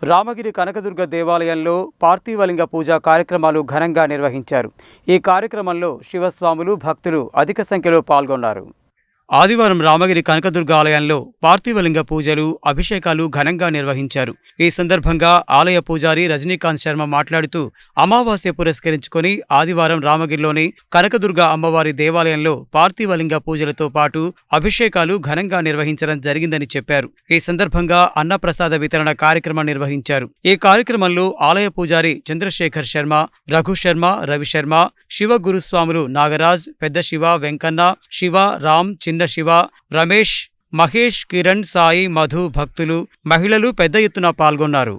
రామగిరి కనకదుర్గ దేవాలయంలో పార్థివలింగ పూజ కార్యక్రమాలు ఘనంగా నిర్వహించారు. ఈ కార్యక్రమంలో శివస్వాములు, భక్తులు అధిక సంఖ్యలో పాల్గొన్నారు. ఆదివారం రామగిరి కనకదుర్గ ఆలయంలో పార్థివలింగ పూజలు, అభిషేకాలు ఘనంగా నిర్వహించారు. ఈ సందర్భంగా ఆలయ పూజారి రజనీకాంత్ శర్మ మాట్లాడుతూ, అమావాస్య పురస్కరించుకొని ఆదివారం రామగిరిలోని కనకదుర్గ అమ్మవారి దేవాలయంలో పార్థివలింగ పూజలతో పాటు అభిషేకాలు ఘనంగా నిర్వహించడం జరిగిందని చెప్పారు. ఈ సందర్భంగా అన్నప్రసాద వితరణ కార్యక్రమం నిర్వహించారు. ఈ కార్యక్రమంలో ఆలయ పూజారి చంద్రశేఖర్ శర్మ, రఘు శర్మ, రవి శర్మ, శివ గురుస్వాములు నాగరాజ్, పెద్ద శివ, వెంకన్న, శివ, రామ్, చిన్న శివ, రమేష్, మహేష్, కిరణ్, సాయి, మధు, భక్తులు, మహిళలు పెద్ద ఎత్తున పాల్గొన్నారు.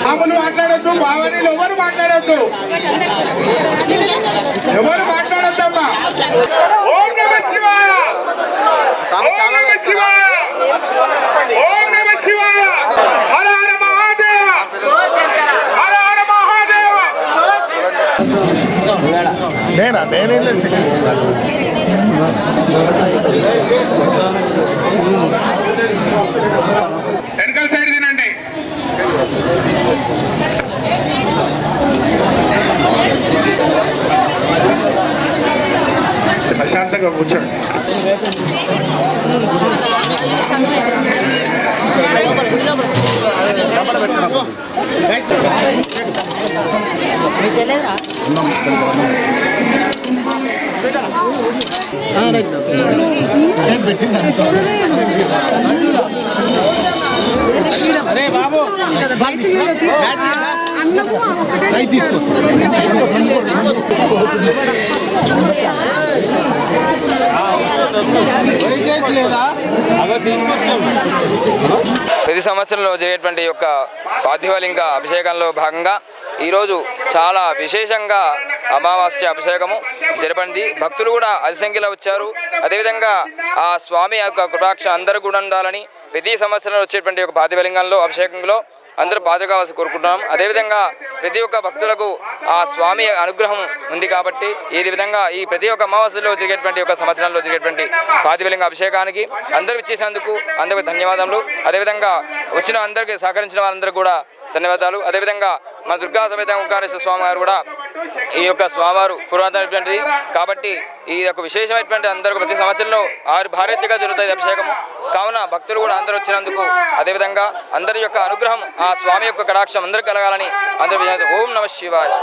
మామూలు మాట్లాడద్దు, బావనీలు ఎవరు మాట్లాడద్దు, ఎవరు మాట్లాడద్దమ్మా. ఓం నమ శివాయ, ఓం నమ శివాయ, ఓం నమ శివాయ. హర హర మహాదేవ, హర హర మహాదేవ. నేనేం వెనకాల సైడ్ తినండి. ప్రశాంతంగా కూర్చోండి. అరే బాబు ప్రతి సంవత్సరంలో జరిగేటువంటి యొక్క పార్థివలింగ అభిషేకంలో భాగంగా ఈరోజు చాలా విశేషంగా అమావాస్య అభిషేకము జరపండి. భక్తులు కూడా అతి సంఖ్యలో వచ్చారు. అదేవిధంగా ఆ స్వామి యొక్క కృపాక్ష అందరూ కూడా ఉండాలని ప్రతి సంవత్సరంలో వచ్చేటువంటి ఒక పార్థివలింగంలో అభిషేకంలో అందరూ బాధ కావాల్సి కోరుకుంటున్నాం. అదేవిధంగా ప్రతి ఒక్క భక్తులకు ఆ స్వామి అనుగ్రహం ఉంది కాబట్టి ఈ విధంగా ఈ ప్రతి ఒక్క అమావాస్యలో జరిగేటువంటి ఒక సంవత్సరంలో జరిగేటువంటి పార్థివలింగ అభిషేకానికి అందరూ ఇచ్చేసేందుకు అందరికీ ధన్యవాదములు. అదేవిధంగా వచ్చిన అందరికీ సహకరించిన వారందరూ కూడా ధన్యవాదాలు. అదేవిధంగా మన దుర్గా సమేత ఓంకారేశ్వర స్వామి గారు కూడా ఈ యొక్క స్వామివారు పురాతనమైనటువంటిది కాబట్టి ఈ యొక్క విశేషమైనటువంటి అందరూ ప్రతి సంవత్సరంలో 6 భార్యగా జరుగుతుంది అభిషేకము. కావున భక్తులు కూడా అందరూ వచ్చినందుకు అదేవిధంగా అందరి యొక్క అనుగ్రహం ఆ స్వామి యొక్క కటాక్షం అందరికీ కలగాలని అందరూ ఓం నమ శివాయ.